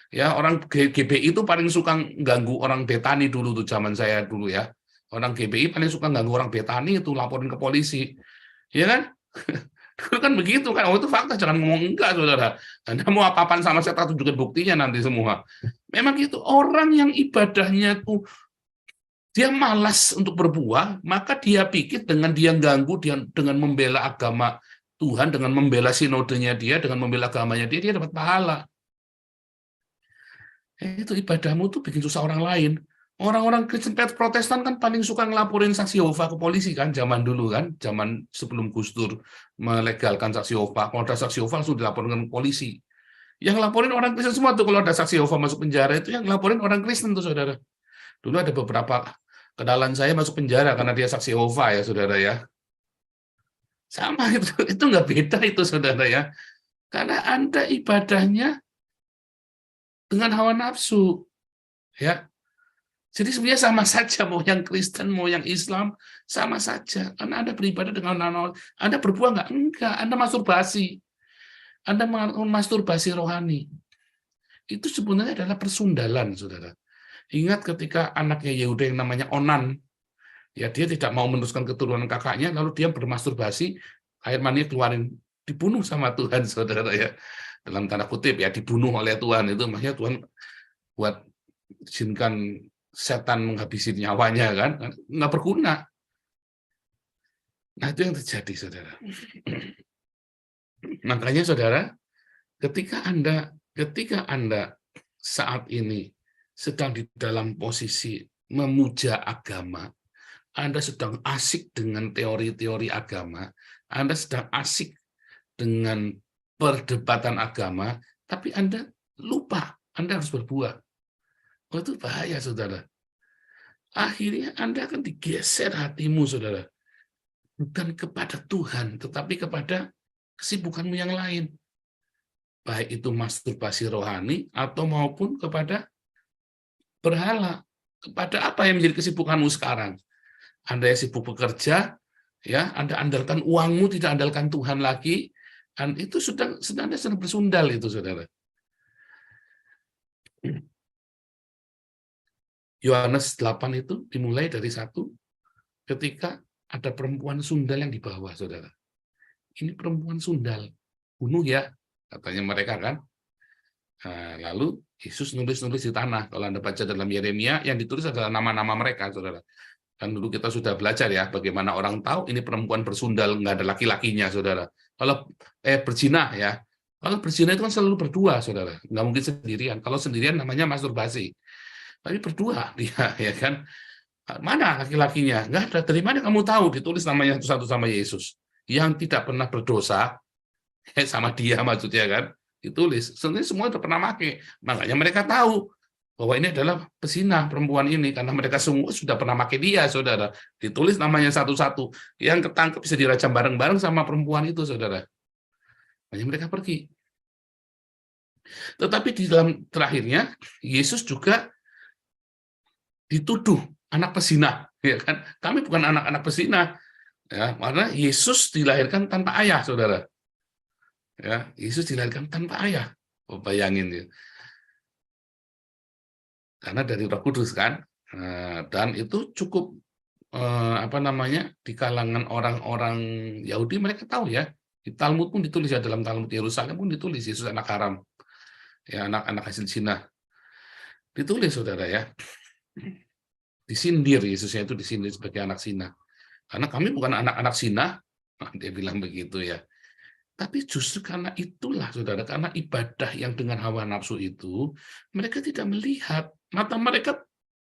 Ya, orang GBI itu paling suka ganggu orang Betani dulu tuh, zaman saya dulu ya. Orang GBI paling suka ganggu orang Betani itu, laporin ke polisi. Iya kan? Kan begitu kan, itu fakta, jangan ngomong enggak, saudara. Anda mau apa-apaan sama saya, tak tunjukin buktinya nanti semua. Memang itu, orang yang ibadahnya tuh dia malas untuk berbuah, maka dia pikir dengan dia ganggu, dia dengan membela agama Tuhan, dengan membela sinodenya dia, dengan membela agamanya dia dapat pahala. Itu ibadahmu tuh bikin susah orang lain. Orang-orang Kristen Protestan kan paling suka ngelaporin saksi Yehova ke polisi kan, zaman dulu kan, zaman sebelum Gus Dur melegalkan saksi Yehova. Kalau ada saksi Yehova langsung dilaporkan ke polisi. Yang laporin orang Kristen semua tuh, kalau ada saksi Yehova masuk penjara itu yang laporin orang Kristen tuh, saudara. Dulu ada beberapa kenalan saya masuk penjara karena dia saksi Yehova ya, saudara ya. Sama itu nggak beda itu, saudara ya. Karena Anda ibadahnya dengan hawa nafsu, ya. Jadi sebenarnya sama saja, mau yang Kristen, mau yang Islam, sama saja. Karena Anda beribadah dengan Anda berbuah nggak? Enggak, Anda masturbasi. Anda masturbasi rohani. Itu sebenarnya adalah persundalan, saudara. Ingat ketika anaknya Yehuda yang namanya Onan, ya dia tidak mau meneruskan keturunan kakaknya, lalu dia bermasturbasi, air mani keluarin, dibunuh sama Tuhan, saudara ya. Dalam tanda kutip ya, dibunuh oleh Tuhan. Itu makanya Tuhan buat izinkan setan menghabisi nyawanya kan, nggak berguna. Nah itu yang terjadi, saudara. Makanya saudara, ketika Anda saat ini sedang di dalam posisi memuja agama, Anda sedang asik dengan teori-teori agama, Anda sedang asik dengan perdebatan agama, tapi Anda lupa, Anda harus berbuah. Oh, itu bahaya, saudara. Akhirnya Anda akan digeser hatimu, saudara. Bukan kepada Tuhan, tetapi kepada kesibukanmu yang lain. Baik itu masturbasi rohani, atau maupun kepada berhala. Kepada apa yang menjadi kesibukanmu sekarang? Anda yang sibuk bekerja, ya, Anda andalkan uangmu, tidak andalkan Tuhan lagi, dan itu Anda sedang bersundal itu, saudara. Yohanes 8 itu dimulai dari 1, ketika ada perempuan sundal yang dibawa, saudara. Ini perempuan sundal, bunuh ya, katanya mereka kan. Nah, lalu Yesus nulis-nulis di tanah. Kalau Anda baca dalam Yeremia, yang ditulis adalah nama-nama mereka, saudara. Kan dulu kita sudah belajar ya, bagaimana orang tahu ini perempuan bersundal, nggak ada laki-lakinya, saudara. Kalau berzina ya, kalau berzina itu kan selalu berdua, saudara. Nggak mungkin sendirian. Kalau sendirian namanya masturbasi. Tapi berdua dia, ya kan? Mana laki-lakinya? Nggak ada. Dari mana kamu tahu? Ditulis namanya satu sama Yesus. Yang tidak pernah berdosa, sama dia maksudnya kan? Ditulis. Sebenarnya semua sudah pernah pakai. Makanya mereka tahu bahwa ini adalah pezina perempuan ini. Karena mereka semua sudah pernah pakai dia, saudara. Ditulis namanya satu-satu. Yang ketangkep bisa dirajam bareng-bareng sama perempuan itu, saudara. Makanya mereka pergi. Tetapi di dalam terakhirnya, Yesus juga dituduh anak pezina, ya kan? Kami bukan anak-anak pezina, ya, karena Yesus dilahirkan tanpa ayah, saudara. Ya, Yesus dilahirkan tanpa ayah. Oh, bayangin ya. Karena dari Roh Kudus kan, dan itu cukup di kalangan orang-orang Yahudi mereka tahu ya. Di Talmud pun ditulis ya, dalam Talmud Yerusalem pun ditulis Yesus anak haram, ya anak hasil zina. Ditulis, saudara ya. Disindir, Yesusnya itu disindir sebagai anak zina. Karena kami bukan anak-anak zina, dia bilang begitu ya. Tapi justru karena itulah, saudara, karena ibadah yang dengan hawa nafsu itu, mereka tidak melihat, mata mereka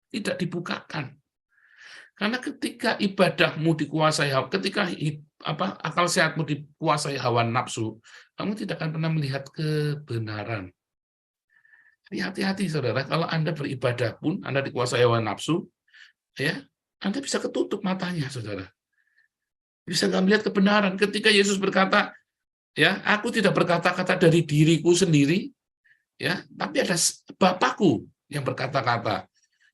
tidak dibukakan. Karena ketika ibadahmu dikuasai, ketika akal sehatmu dikuasai hawa nafsu, kamu tidak akan pernah melihat kebenaran. Hati-hati, saudara, kalau Anda beribadah pun, Anda dikuasai hawa nafsu, ya, Anda bisa ketutup matanya, saudara. Bisa nggak melihat kebenaran. Ketika Yesus berkata, ya, aku tidak berkata-kata dari diriku sendiri, ya, tapi ada Bapakku yang berkata-kata.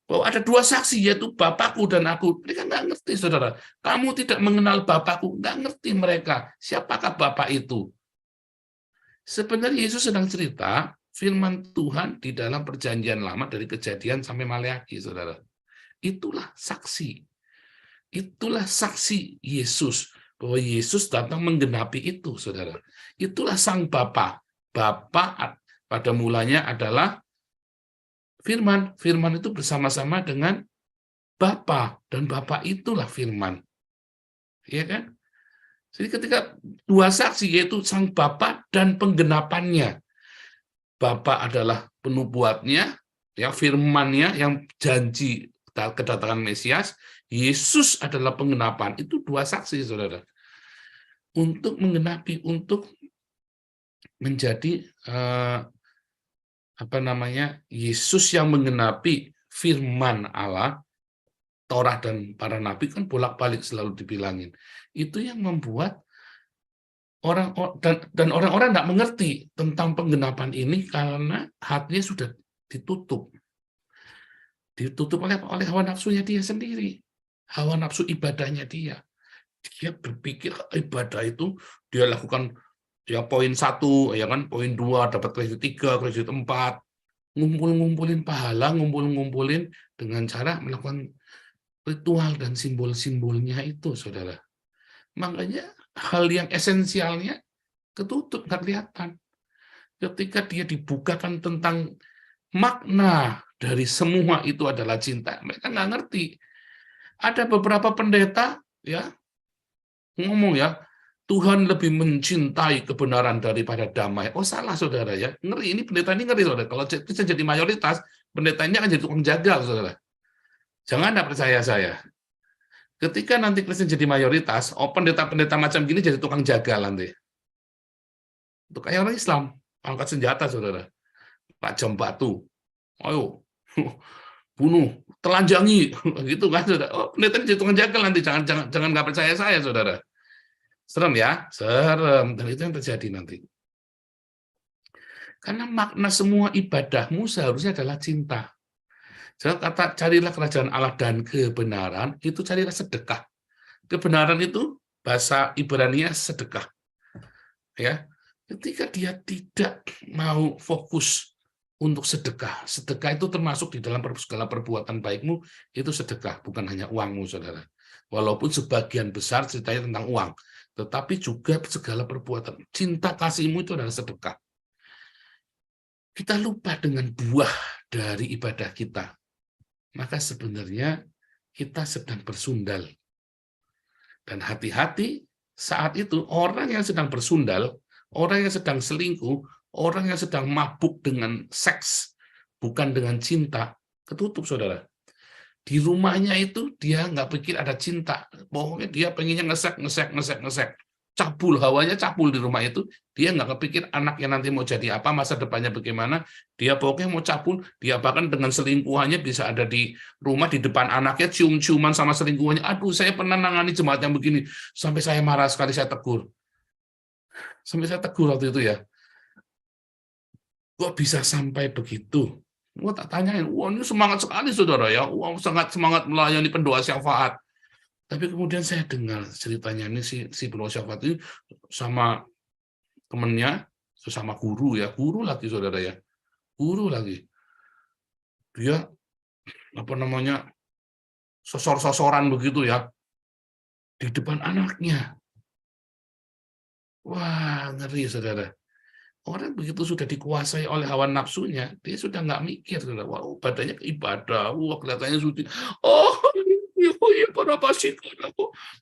Bahwa ada dua saksi, yaitu Bapakku dan aku. Mereka nggak ngerti, saudara. Kamu tidak mengenal Bapakku, nggak ngerti mereka. Siapakah Bapak itu? Sebenarnya Yesus sedang cerita firman Tuhan di dalam perjanjian lama dari Kejadian sampai Maleakhi, saudara. Itulah saksi. Itulah saksi Yesus bahwa Yesus datang menggenapi itu, saudara. Itulah Sang Bapa. Bapa pada mulanya adalah Firman. Firman itu bersama-sama dengan Bapa, dan Bapa itulah Firman. Iya kan? Jadi ketika dua saksi, yaitu Sang Bapa dan penggenapannya. Bapa adalah penubuatnya, ya, firman-Nya yang janji kedatangan Mesias. Yesus adalah penggenapan. Itu dua saksi, saudara. Untuk menggenapi, untuk menjadi Yesus yang menggenapi firman Allah. Torah dan para nabi kan bolak-balik selalu dibilangin. Itu yang membuat orang-orang tidak mengerti tentang penggenapan ini karena hatinya sudah ditutup. Ditutup oleh hawa nafsunya dia sendiri. Hawa nafsu ibadahnya dia. Dia berpikir ibadah itu dia lakukan ya poin 1, ya kan, poin 2 dapat kredit 3, kredit 4. Ngumpulin pahala, ngumpulin dengan cara melakukan ritual dan simbol-simbolnya itu, saudara. Makanya hal yang esensialnya ketutup, nggak kelihatan. Ketika dia dibukakan tentang makna dari semua itu adalah cinta, mereka nggak ngerti. Ada beberapa pendeta ya ngomong ya, Tuhan lebih mencintai kebenaran daripada damai. Oh salah, saudara ya. Ngeri, ini pendeta ini ngeri, saudara. Kalau bisa jadi mayoritas, pendeta ini akan jadi tukang jagal, saudara. Jangan Anda percaya saya. Ketika nanti Kristen jadi mayoritas, pendeta-pendeta macam gini jadi tukang jagal nanti. Untuk kayak orang Islam, angkat senjata, saudara. Tajam batu. Ayo, bunuh, telanjangi, gitu kan, saudara. Oh, pendeta ini jadi tukang jagal nanti. Jangan nggak percaya saya, saudara. Serem ya, serem. Dan itu yang terjadi nanti. Karena makna semua ibadahmu seharusnya adalah cinta. Jadi kata carilah kerajaan Allah dan kebenaran, itu carilah sedekah. Kebenaran itu bahasa Ibrani-nya sedekah. Ya, ketika dia tidak mau fokus untuk sedekah, sedekah itu termasuk di dalam segala perbuatan baikmu, itu sedekah, bukan hanya uangmu, saudara. Walaupun sebagian besar ceritanya tentang uang, tetapi juga segala perbuatan. Cinta kasihmu itu adalah sedekah. Kita lupa dengan buah dari ibadah kita. Maka sebenarnya kita sedang bersundal. Dan hati-hati saat itu orang yang sedang bersundal, orang yang sedang selingkuh, orang yang sedang mabuk dengan seks, bukan dengan cinta, ketutup, saudara. Di rumahnya itu dia nggak pikir ada cinta. Pokoknya dia pengennya ngesek. Cabul, hawanya cabul di rumah itu. Dia nggak kepikir anaknya nanti mau jadi apa, masa depannya bagaimana. Dia pokoknya mau cabul. Dia bahkan dengan selingkuhannya bisa ada di rumah, di depan anaknya, cium-ciuman sama selingkuhannya. Aduh, saya pernah nangani jemaat yang begini. Sampai saya marah sekali, saya tegur. Sampai saya tegur waktu itu ya. Kok bisa sampai begitu? Gua tak tanyain, wah ini semangat sekali, saudara ya. Wah, sangat semangat melayani pendoa syafaat. Tapi kemudian saya dengar ceritanya ini si pendoa syafaat ini sama temennya, sesama guru ya, guru lagi, saudara ya, guru lagi. Dia sosor-sosoran begitu ya di depan anaknya. Wah, ngeri, saudara. Orang begitu sudah dikuasai oleh hawa nafsunya, dia sudah nggak mikir, saudara. Wah, badannya ibadah, wah kelihatannya sudah, iya, berapa sih?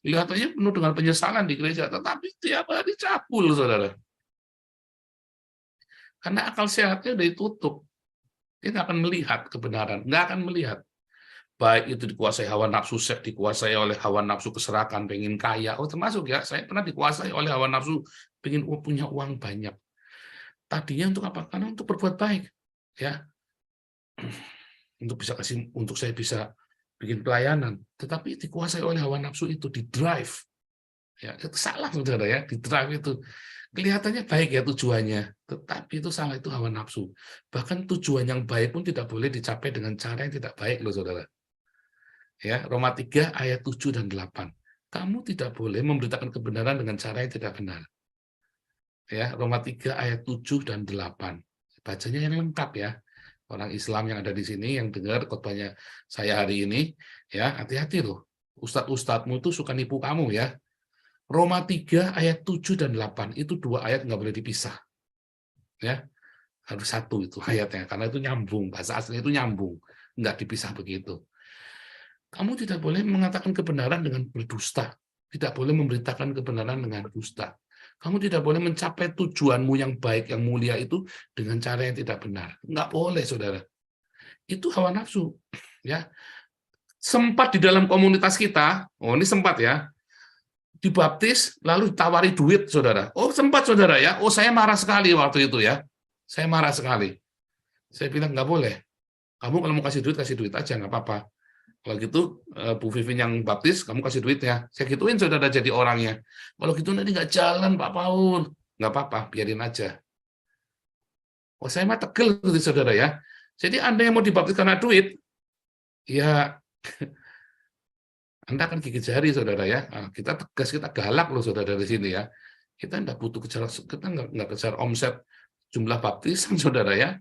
Kelihatannya penuh dengan penyesalan di gereja, tetapi tiap hari cabul, saudara. Karena akal sehatnya udah ditutup. Dia nggak akan melihat kebenaran, nggak akan melihat. Baik itu dikuasai hawa nafsu, dikuasai oleh hawa nafsu keserakan, pengen kaya. Oh, termasuk ya, saya pernah dikuasai oleh hawa nafsu, pengen punya uang banyak. Tadinya untuk apa? Karena untuk berbuat baik, ya. Untuk saya bisa bikin pelayanan, tetapi dikuasai oleh hawa nafsu itu, di drive. Ya, itu salah, saudara ya, di drive itu. Kelihatannya baik ya tujuannya, tetapi itu salah, itu hawa nafsu. Bahkan tujuan yang baik pun tidak boleh dicapai dengan cara yang tidak baik, loh, saudara. Ya, Roma 3 ayat 7 dan 8. Kamu tidak boleh memberitakan kebenaran dengan cara yang tidak benar. Ya, Roma 3 ayat 7 dan 8. Bacanya yang lengkap ya. Orang Islam yang ada di sini yang dengar khotbahnya saya hari ini, ya hati-hati loh. Ustadz-ustadzmu itu suka nipu kamu ya. Roma 3 ayat 7 dan 8 itu 2 ayat nggak boleh dipisah. Ya, harus satu itu ayatnya karena itu nyambung, bahasa aslinya itu nyambung, nggak dipisah begitu. Kamu tidak boleh mengatakan kebenaran dengan berdusta, tidak boleh memberitakan kebenaran dengan dusta. Kamu tidak boleh mencapai tujuanmu yang baik, yang mulia itu dengan cara yang tidak benar. Nggak boleh, saudara. Itu hawa nafsu. Ya, sempat di dalam komunitas kita, oh ini sempat ya, dibaptis lalu ditawari duit, saudara. Oh sempat, saudara ya. Oh saya marah sekali waktu itu ya. Saya marah sekali. Saya bilang nggak boleh. Kamu kalau mau kasih duit aja, nggak apa-apa. Kalau gitu, Bu Vivin yang baptis, kamu kasih duitnya. Saya gituin, saudara, jadi orangnya. Kalau gitu nanti nggak jalan, Pak Paul. Nggak apa-apa, biarin aja. Oh, saya mah tegel, gitu, saudara ya. Jadi Anda yang mau dibaptis karena duit, ya Anda akan gigit jari, saudara ya. Nah, kita tegas, kita galak loh, saudara, dari sini ya. Kita nggak butuh kejar, kita nggak kejar omset jumlah baptisan, saudara ya.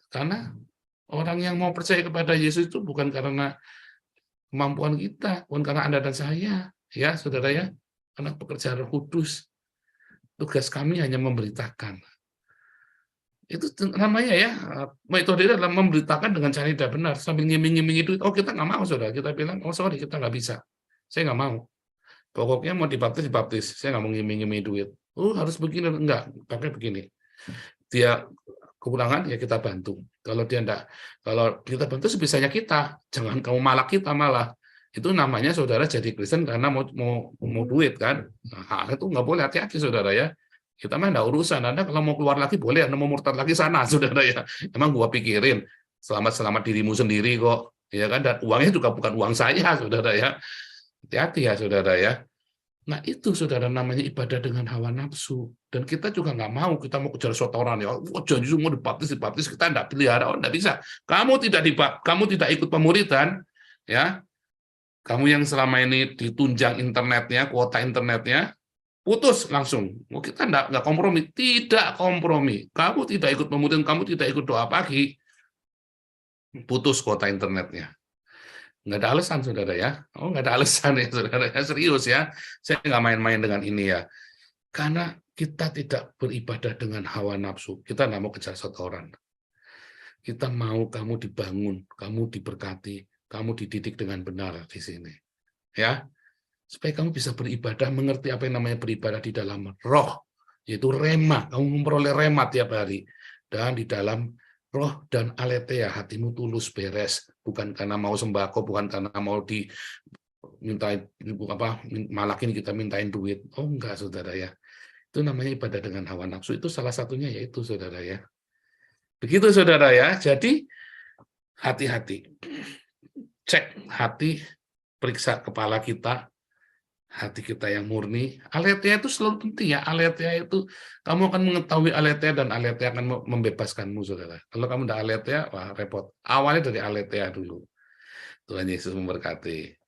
Karena orang yang mau percaya kepada Yesus itu bukan karena kemampuan kita, bukan karena Anda dan saya, ya saudara ya, karena pekerjaan Roh Kudus. Tugas kami hanya memberitakan. Itu namanya ya, metode adalah memberitakan dengan cara tidak benar, sambil ngiming-ngiming itu. Oh kita nggak mau, saudara. Kita bilang, oh sorry, kita nggak bisa. Saya nggak mau. Pokoknya mau dibaptis. Saya nggak mau ngiming-ngiming duit. Oh harus begini, enggak, pakai begini. Dia kekurangan ya kita bantu. Kalau dia enggak, kalau kita bantu sebisanya kita, jangan kamu malak kita malah. Itu namanya saudara jadi Kristen karena mau duit kan. Nah, itu nggak boleh, hati-hati saudara ya. Kita mah enggak urusan. Anda kalau mau keluar lagi boleh, Anda mau murtad lagi sana saudara ya. Emang gua pikirin selamat dirimu sendiri kok. Ya kan, dan uangnya juga bukan uang saya saudara ya. Hati-hati ya saudara ya. Nah itu saudara namanya ibadah dengan hawa nafsu. Dan kita juga nggak mau, kita mau kejar setoran ya. Oh, janji semua dibaptis, kita nggak pelihara, oh nggak bisa. Kamu tidak ikut pemuridan, ya. Kamu yang selama ini ditunjang internetnya, kuota internetnya, putus langsung. Oh, kita nggak kompromi, tidak kompromi. Kamu tidak ikut pemuridan, kamu tidak ikut doa pagi, putus kuota internetnya. Nggak ada alasan, saudara ya. Oh, nggak ada alasan ya, saudara ya. Serius ya. Saya nggak main-main dengan ini ya. Karena kita tidak beribadah dengan hawa nafsu. Kita nggak mau kejar setoran. Kita mau kamu dibangun, kamu diberkati, kamu dididik dengan benar di sini. Ya. Supaya kamu bisa beribadah, mengerti apa yang namanya beribadah di dalam roh. Yaitu rema. Kamu memperoleh rema tiap hari. Dan di dalam roh dan aletheia, hatimu tulus beres, bukan karena mau sembako, bukan karena mau dimintain malakin kita mintain duit. Oh enggak saudara ya. Itu namanya ibadah dengan hawa nafsu. Itu salah satunya yaitu saudara ya. Begitu saudara ya. Jadi hati-hati. Cek hati, periksa kepala kita, hati kita yang murni. Aletheia itu selalu penting ya. Aletheia itu kamu akan mengetahui aletheia dan aletheia akan membebaskanmu, saudara. Kalau kamu tidak aletheia, wah repot. Awalnya dari aletheia dulu. Tuhan Yesus memberkati.